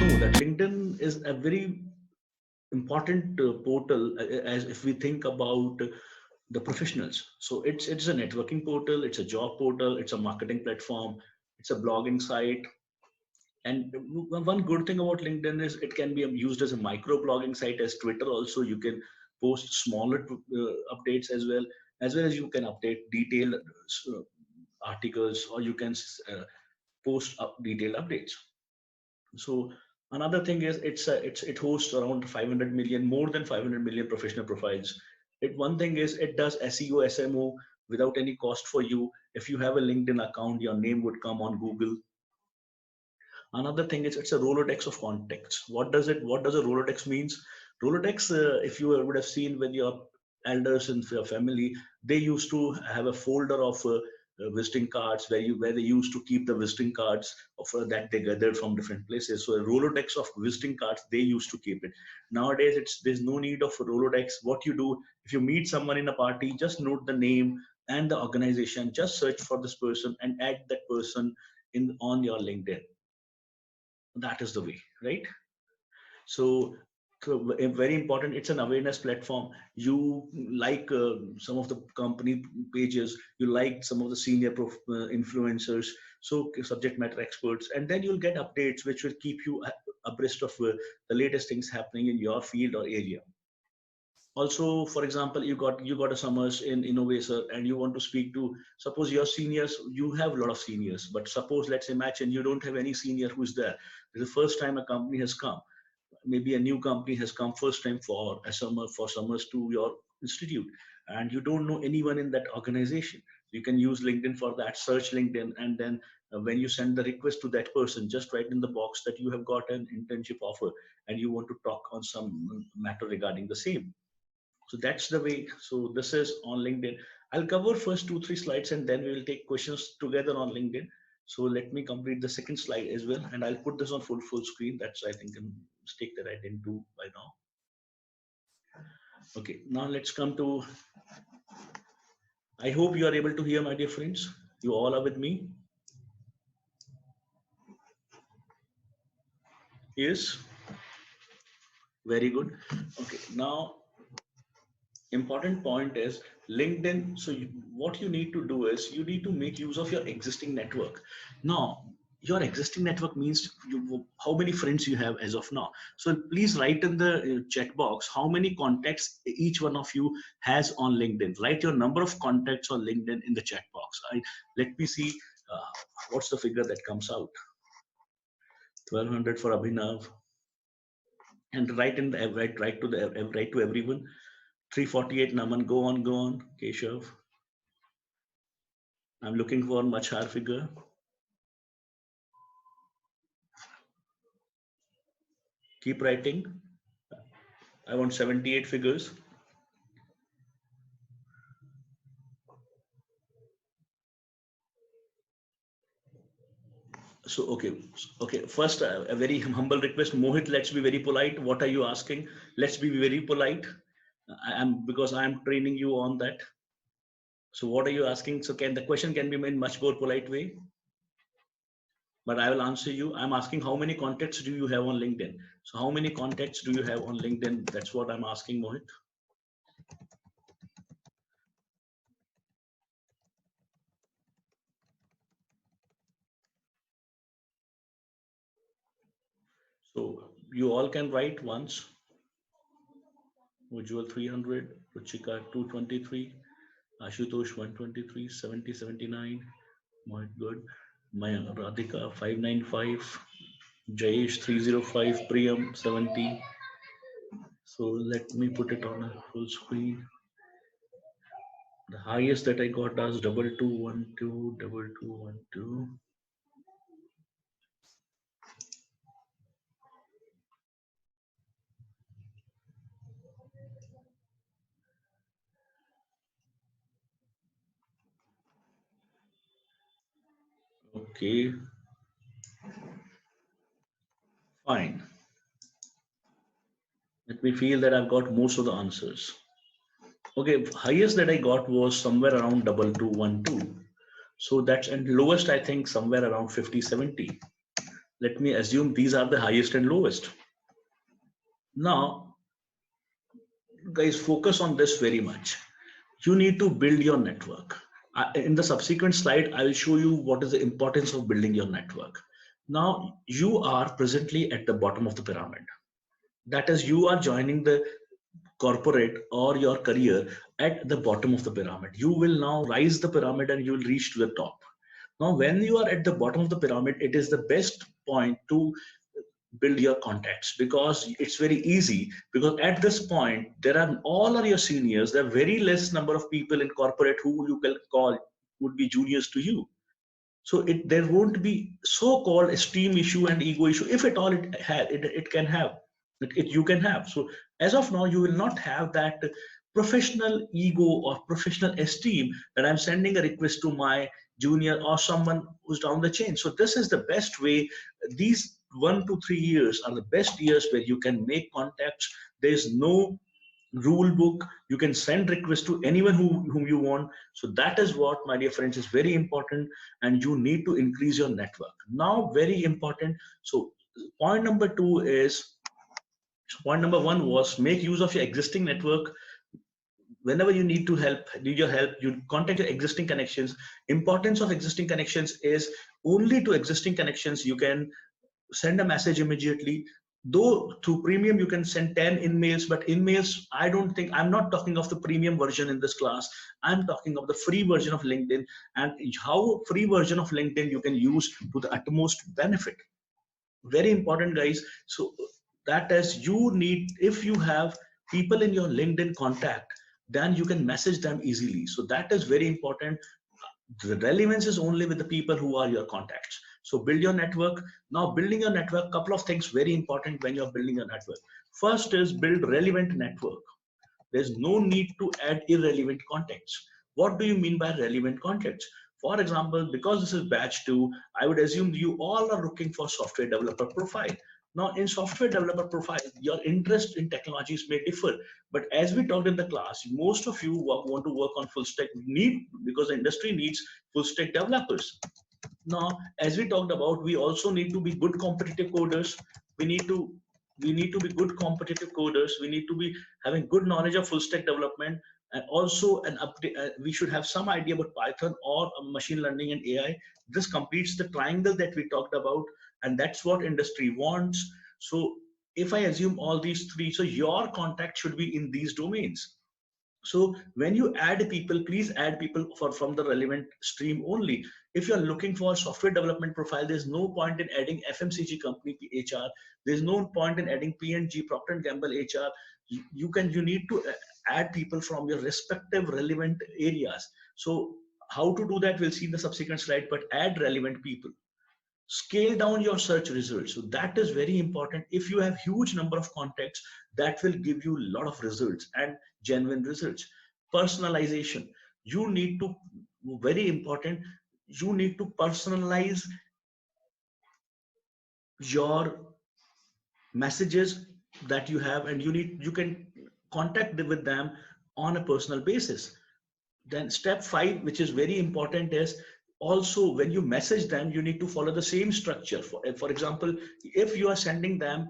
know that LinkedIn is a very important portal as if we think about the professionals. So it's a networking portal, it's a job portal, it's a marketing platform, it's a blogging site. And one good thing about LinkedIn is it can be used as a micro blogging site as Twitter. Also, you can post smaller updates as well as you can update detailed articles, or you can post up detailed updates. So another thing is it hosts around 500 million, more than 500 million professional profiles. One thing is it does SEO, SMO without any cost for you. If you have a LinkedIn account, your name would come on Google. Another thing is it's a Rolodex of contacts. What does a Rolodex means? Rolodex, if you would have seen with your elders in your family, they used to have a folder of visiting cards where they used to keep the visiting cards of that they gathered from different places. So a Rolodex of visiting cards, they used to keep it. Nowadays, there's no need of a Rolodex. What you do, if you meet someone in a party, just note the name and the organization. Just search for this person and add that person in on your LinkedIn. That is the way, right? So very important, it's an awareness platform. You like some of the company pages, you like some of the senior influencers, so subject matter experts, and then you'll get updates which will keep you abreast of the latest things happening in your field or area. Also, for example, you got a summers in Innovator and you want to speak to, suppose your seniors, you have a lot of seniors, but suppose let's imagine you don't have any senior who's there. This is the first time a company has come, maybe a new company has come first time for a summer, for summers to your institute, and you don't know anyone in that organization. You can use LinkedIn for that. Search LinkedIn, and then when you send the request to that person, just write in the box that you have got an internship offer and you want to talk on some matter regarding the same. So that's the way. So this is on LinkedIn. I'll cover first 2 3 slides and then we will take questions together on LinkedIn. So let me complete the second slide as well, and I'll put this on full screen. That's, I think, a mistake that I didn't do by now. Okay, now let's come to. I hope you are able to hear, my dear friends. You all are with me. Yes. Very good. Okay, now important point is LinkedIn. So what you need to do is you need to make use of your existing network. Now, your existing network means how many friends you have as of now. So please write in the chat box how many contacts each one of you has on LinkedIn. Write your number of contacts on LinkedIn in the chat box. Let me see what's the figure that comes out. 1200 for Abhinav, and write in the write to everyone. 348 Naman, go on, Keshav. I'm looking for much higher figure. Keep writing. I want 78 figures. So, okay. First, a very humble request. Mohit, let's be very polite. What are you asking? Let's be very polite. Because I'm training you on that. So what are you asking? So the question can be made in much more polite way, but I will answer you. I'm asking how many contacts do you have on LinkedIn? So how many contacts do you have on LinkedIn? That's what I'm asking, Mohit. So you all can write once. Ujjwal 300, Ruchika 223, Ashutosh 123, 70, 79. Mohit, good. Maya Radhika 595, Jayesh 305, Priyam 70. So let me put it on a full screen. The highest that I got was 2212, 2212. Okay, fine. Let me feel that I've got most of the answers. Okay, highest that I got was somewhere around 2212. So that's, and lowest I think somewhere around 50, 70. Let me assume these are the highest and lowest. Now, guys, focus on this very much. You need to build your network. In the subsequent slide, I will show you what is the importance of building your network. Now, you are presently at the bottom of the pyramid. That is, you are joining the corporate or your career at the bottom of the pyramid. You will now rise the pyramid and you will reach to the top. Now, when you are at the bottom of the pyramid, it is the best point to build your contacts, because it's very easy, because at this point there are all are your seniors. There are very less number of people in corporate who you can call would be juniors to you. So there won't be so-called esteem issue and ego issue, if at all it can have you can have. So as of now, you will not have that professional ego or professional esteem that I'm sending a request to my junior or someone who's down the chain. So this is the best way. These 1 to 3 years are the best years where you can make contacts. There's no rule book. You can send requests to anyone whom you want. So that is what, my dear friends, is very important, and you need to increase your network. Now, very important. So point number two is, point number one was make use of your existing network. Whenever you need your help, you contact your existing connections. Importance of existing connections is only to existing connections you can send a message immediately. Though through premium you can send 10 emails, but emails, I don't think, I'm not talking of the premium version in this class. I'm talking of the free version of LinkedIn, and how free version of LinkedIn you can use to the utmost benefit. Very important, guys. So that is, you need, if you have people in your LinkedIn contact, then you can message them easily. So that is very important. The relevance is only with the people who are your contacts. So build your network. Now, building your network, couple of things very important when you're building your network. First is build relevant network. There's no need to add irrelevant contacts. What do you mean by relevant contacts? For example, because this is batch 2, I would assume you all are looking for software developer profile. Now, in software developer profile, your interest in technologies may differ. But as we talked in the class, most of you want to work on full stack need, because the industry needs full stack developers. Now, as we talked about, we also need to be good competitive coders. We need to be good competitive coders. We need to be having good knowledge of full stack development, and also an update. We should have some idea about Python or machine learning and AI. This completes the triangle that we talked about, and that's what industry wants. So if I assume all these three, so your contact should be in these domains. So when you add people, please add people from the relevant stream only. If you're looking for software development profile, there's no point in adding FMCG company HR. There's no point in adding P&G, Procter & Gamble HR. You need to add people from your respective relevant areas. So how to do that, we'll see in the subsequent slide, but add relevant people. Scale down your search results. So that is very important. If you have huge number of contacts, that will give you a lot of results and genuine results. Personalization, you need to, very important, you need to personalize your messages that you have, and you can contact with them on a personal basis. Then step 5, which is very important, is also when you message them, you need to follow the same structure. For example, if you are sending them,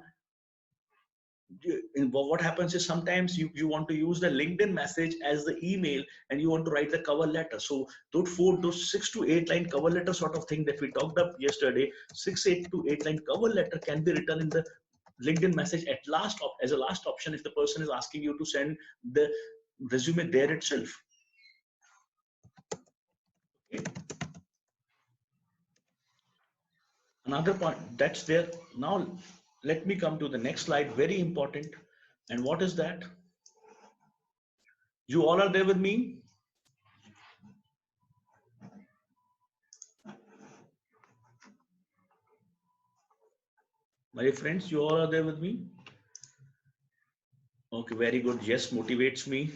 what happens is sometimes you want to use the LinkedIn message as the email, and you want to write the cover letter. So those 6 to 8 line cover letter sort of thing that we talked up yesterday, 8 to 8 line cover letter can be written in the LinkedIn message at last as a last option, if the person is asking you to send the resume there itself. Okay. Another point that's there. Now let me come to the next slide, very important. And what is that? You all are there with me? My friends, you all are there with me? Okay, very good. Yes, motivates me.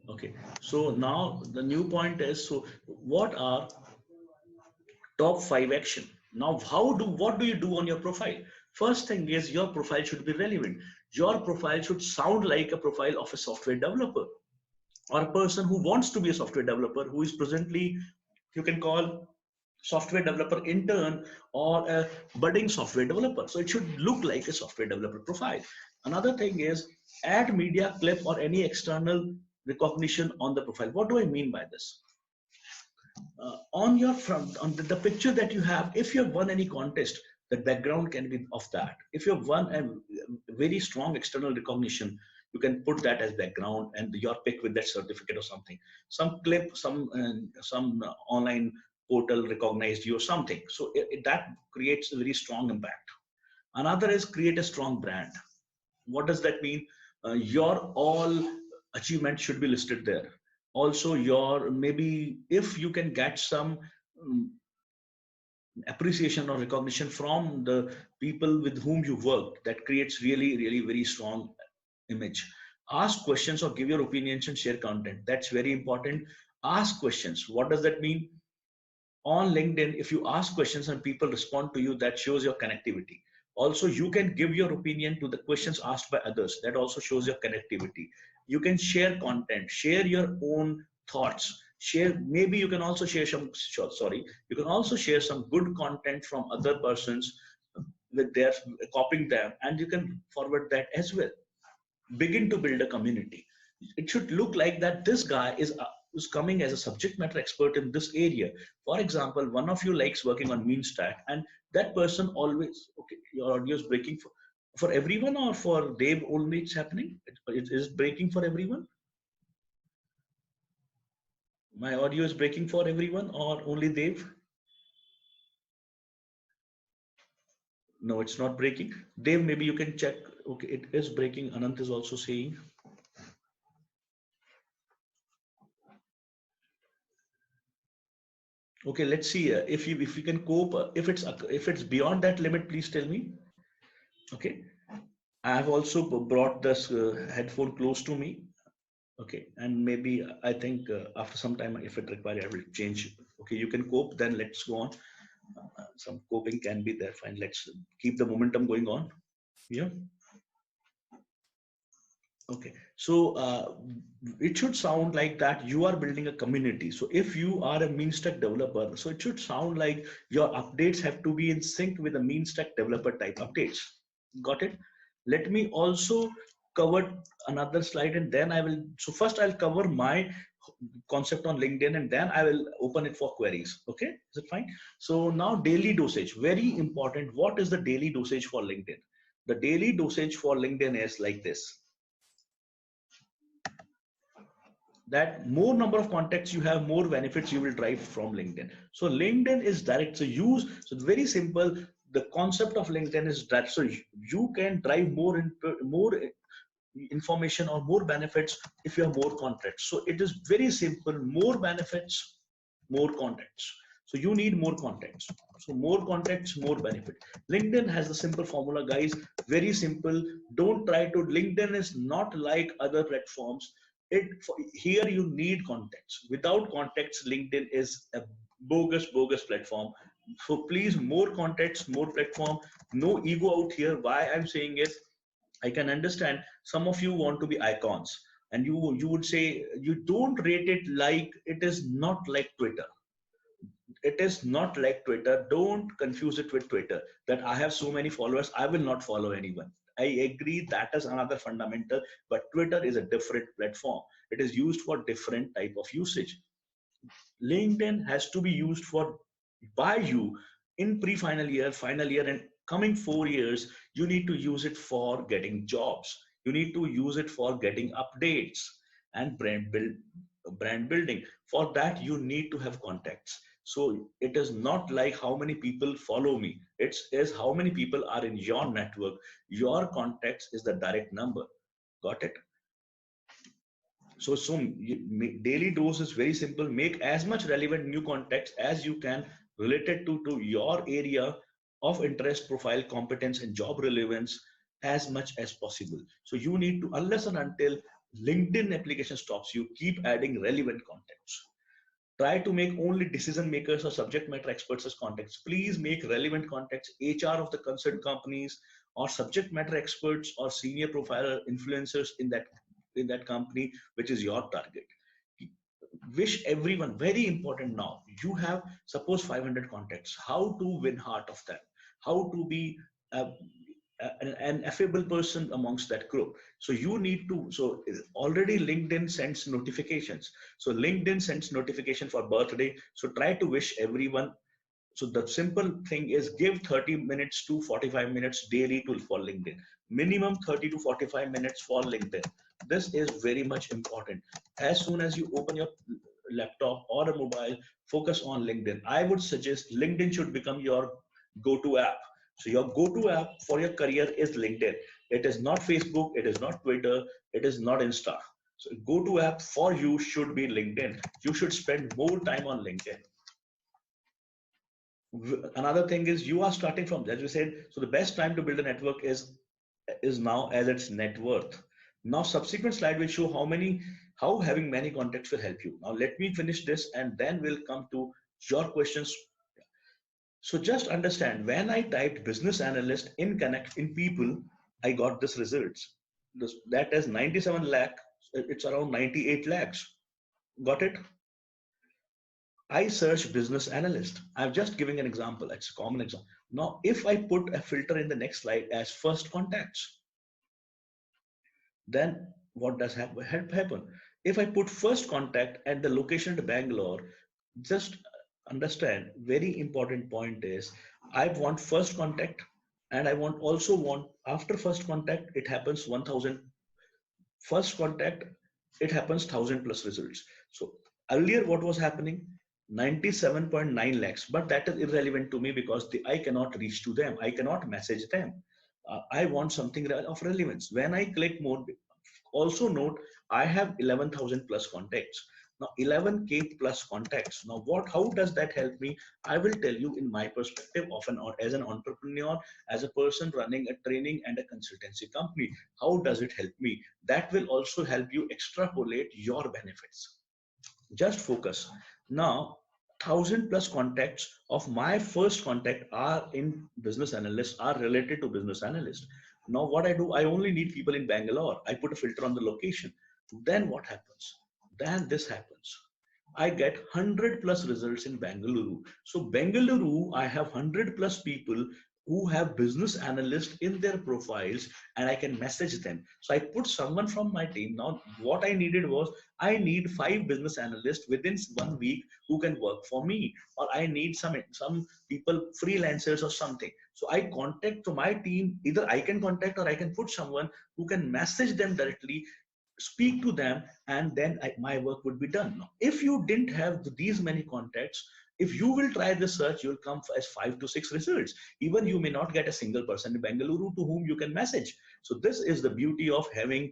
Okay, so now the new point is, so what are top 5 action? Now, what do you do on your profile? First thing is, your profile should be relevant. Your profile should sound like a profile of a software developer, or a person who wants to be a software developer, who is presently, you can call software developer intern or a budding software developer. So it should look like a software developer profile. Another thing is add media clip or any external recognition on the profile. What do I mean by this? On your front, on the picture that you have, if you have won any contest, the background can be of that. If you have won a very strong external recognition, you can put that as background and your pic with that certificate or something. Some clip, some online portal recognized you or something. So that creates a very strong impact. Another is create a strong brand. What does that mean? Your all achievements should be listed there. Also, your maybe if you can get some um, appreciation or recognition from the people with whom you work, that creates really, really very strong image. Ask questions or give your opinions and share content. That's very important. Ask questions. What does that mean? On LinkedIn, if you ask questions and people respond to you, that shows your connectivity. Also, you can give your opinion to the questions asked by others. That also shows your connectivity. You can share content, share your own thoughts. Share, maybe you can also share some, sorry, you can also share some good content from other persons with their copying them, and you can forward that as well. Begin to build a community. It should look like that this guy is coming as a subject matter expert in this area. For example, one of you likes working on mean stack, and that person always, okay, your audio is breaking for everyone or for Dave only it's happening? It is breaking for everyone? My audio is breaking for everyone or only Dave? No, it's not breaking. Dave, maybe you can check. Okay, it is breaking. Anant is also saying. Okay, let's see if you can cope. If it's beyond that limit, please tell me. Okay, I have also brought this headphone close to me. Okay, and maybe I think after some time, if it requires, I will change. Okay, you can cope. Then let's go on. Some coping can be there. Fine. Let's keep the momentum going on. Yeah. Okay, so it should sound like that you are building a community. So if you are a mean stack developer, so it should sound like your updates have to be in sync with the mean stack developer type updates. Got it? Let me also cover another slide and then I will. So first I'll cover my concept on LinkedIn and then I will open it for queries. Okay, is it fine? So now daily dosage, very important. What is the daily dosage for LinkedIn? The daily dosage for LinkedIn is like this, that more number of contacts you have, more benefits you will drive from LinkedIn. So LinkedIn is direct. So use, so it's very simple. The concept of LinkedIn is that so you can drive more information or more benefits if you have more contacts. So it is very simple. More benefits, more contacts. So you need more contacts. So more contacts, more benefit. LinkedIn has the simple formula, guys. Very simple. Don't try to. LinkedIn is not like other platforms. Here you need contacts. Without contacts, LinkedIn is a bogus platform. So please, more contacts, more platform. No ego out here. Why I'm saying is, I can understand some of you want to be icons, and you would say you don't rate it like it is not like Twitter. It is not like Twitter. Don't confuse it with Twitter. That I have so many followers, I will not follow anyone. I agree that is another fundamental, but Twitter is a different platform. It is used for different type of usage. LinkedIn has to be used for by you in pre-final year, final year, and coming 4 years. You need to use it for getting jobs. You need to use it for getting updates and brand building. For that, you need to have contacts. So it is not like how many people follow me. It's is how many people are in your network. Your contacts is the direct number. Got it? So daily dose is very simple. Make as much relevant new context as you can related to your area of interest, profile, competence, and job relevance as much as possible. So you need to, unless and until LinkedIn application stops you, keep adding relevant contacts. Try to make only decision makers or subject matter experts as contacts. Please make relevant contacts, HR of the concerned companies, or subject matter experts or senior profiler influencers in that company, which is your target. wish everyone, very important now. You have, suppose 500 contacts. How to win heart of them? How to be uh, an affable person amongst that group? So you need to, so already LinkedIn sends notifications. So LinkedIn sends notification for birthday. So try to wish everyone. So the simple thing is give 30 minutes to 45 minutes daily to for LinkedIn. Minimum 30 to 45 minutes for LinkedIn. This is very much important. As soon as you open your laptop or a mobile, focus on LinkedIn. I would suggest LinkedIn should become your go-to app. So your go-to app for your career is LinkedIn. It is not Facebook, it is not Twitter, it is not Insta. So go-to app for you should be LinkedIn. You should spend more time on LinkedIn. Another thing is you are starting from, as we said, so the best time to build a network is now as its net worth. Now subsequent slide will show how having many contacts will help you. Now let me finish this and then we'll come to your questions. So just understand, when I typed business analyst in connect in people, I got this results. That is 97 lakh. It's around 98 lakhs. Got it? I search business analyst. I'm just giving an example. It's a common example. Now, if I put a filter in the next slide as first contacts, then what does happen? If I put first contact and the location to Bangalore, just understand, very important point is I want first contact and I also want after first contact, it happens 1000 first contact, it happens 1000 plus results. So earlier what was happening, 97.9 lakhs, but that is irrelevant to me because I cannot reach to them, I cannot message them. I want something of relevance. When I click more, also note I have 11,000 plus contacts. Now 11k plus contacts. Now what, how does that help me? I will tell you in my perspective of as an entrepreneur, as a person running a training and a consultancy company. How does it help me? That will also help you extrapolate your benefits. Just focus. Now 1000 plus contacts of my first contact are in business analyst, are related to business analyst. Now what I do, I only need people in Bangalore. I put a filter on the location. Then what happens? Then this happens. I get 100 plus results in Bengaluru. So Bengaluru, I have 100 plus people who have business analyst in their profiles and I can message them. So I put someone from my team. Now what I needed was, I need 5 business analysts within 1 week who can work for me, or I need some people, freelancers or something. So I contact to my team, either I can contact or I can put someone who can message them directly, speak to them, and then my work would be done. Now, if you didn't have these many contacts, if you will try the search, you'll come as 5 to 6 results. Even you may not get a single person in Bengaluru to whom you can message. So this is the beauty of having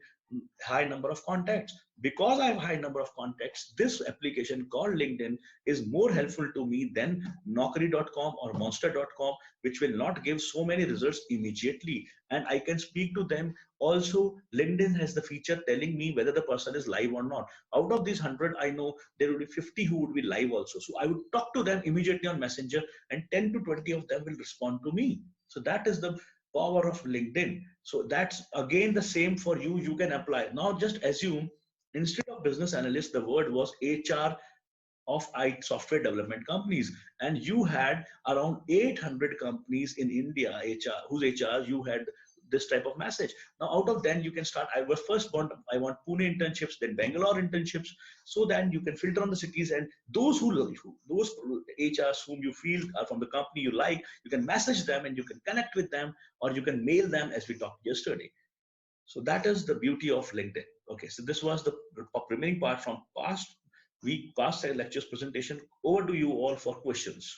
high number of contacts. Because I have high number of contacts, this application called LinkedIn is more helpful to me than Naukri.com or Monster.com, which will not give so many results immediately. And I can speak to them. Also, LinkedIn has the feature telling me whether the person is live or not. Out of these 100, I know there would be 50 who would be live also. So I would talk to them immediately on Messenger, and 10 to 20 of them will respond to me. So that is the power of LinkedIn. So that's again the same for you. You can apply. Now just assume instead of business analyst, the word was HR of software development companies, and you had around 800 companies in India, HR, whose HR you had this type of message. Now out of then you can start, I want Pune internships, then Bangalore internships, so then you can filter on the cities, and those those HRs whom you feel are from the company you like, you can message them and you can connect with them, or you can mail them as we talked yesterday. So that is the beauty of LinkedIn. Okay, so this was the remaining part from past lectures presentation. Over to you all for questions.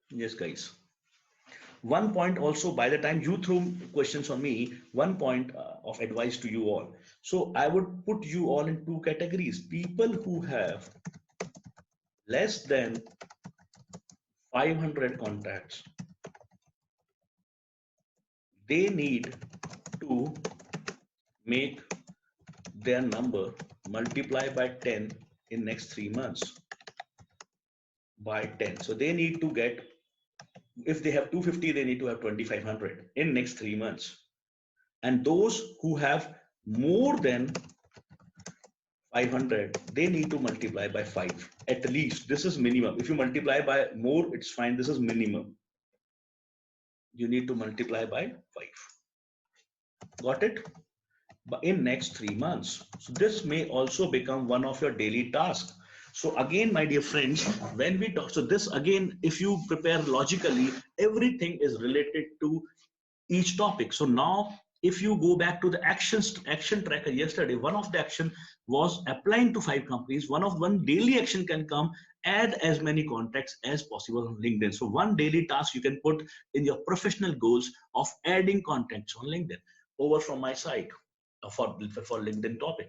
Yes, guys. One point also, by the time you throw questions on me, one point of advice to you all. So I would put you all in 2 categories. People who have less than 500 contacts, they need to make their number multiply by 10 in next 3 months, by 10. So they need to get, if they have 250, they need to have 2500 in next 3 months. And those who have more than 500, they need to multiply by 5 at least. This is minimum. If you multiply by more, it's fine. This is minimum. You need to multiply by 5. Got it? But in next 3 months. So this may also become one of your daily tasks. So again, my dear friends, when we talk, so this again, if you prepare logically, everything is related to each topic. So now if you go back to the action tracker yesterday, one of the action was applying to 5 companies. One daily action can come, add as many contacts as possible on LinkedIn. So one daily task you can put in your professional goals of adding contacts on LinkedIn. Over from my side for LinkedIn topic.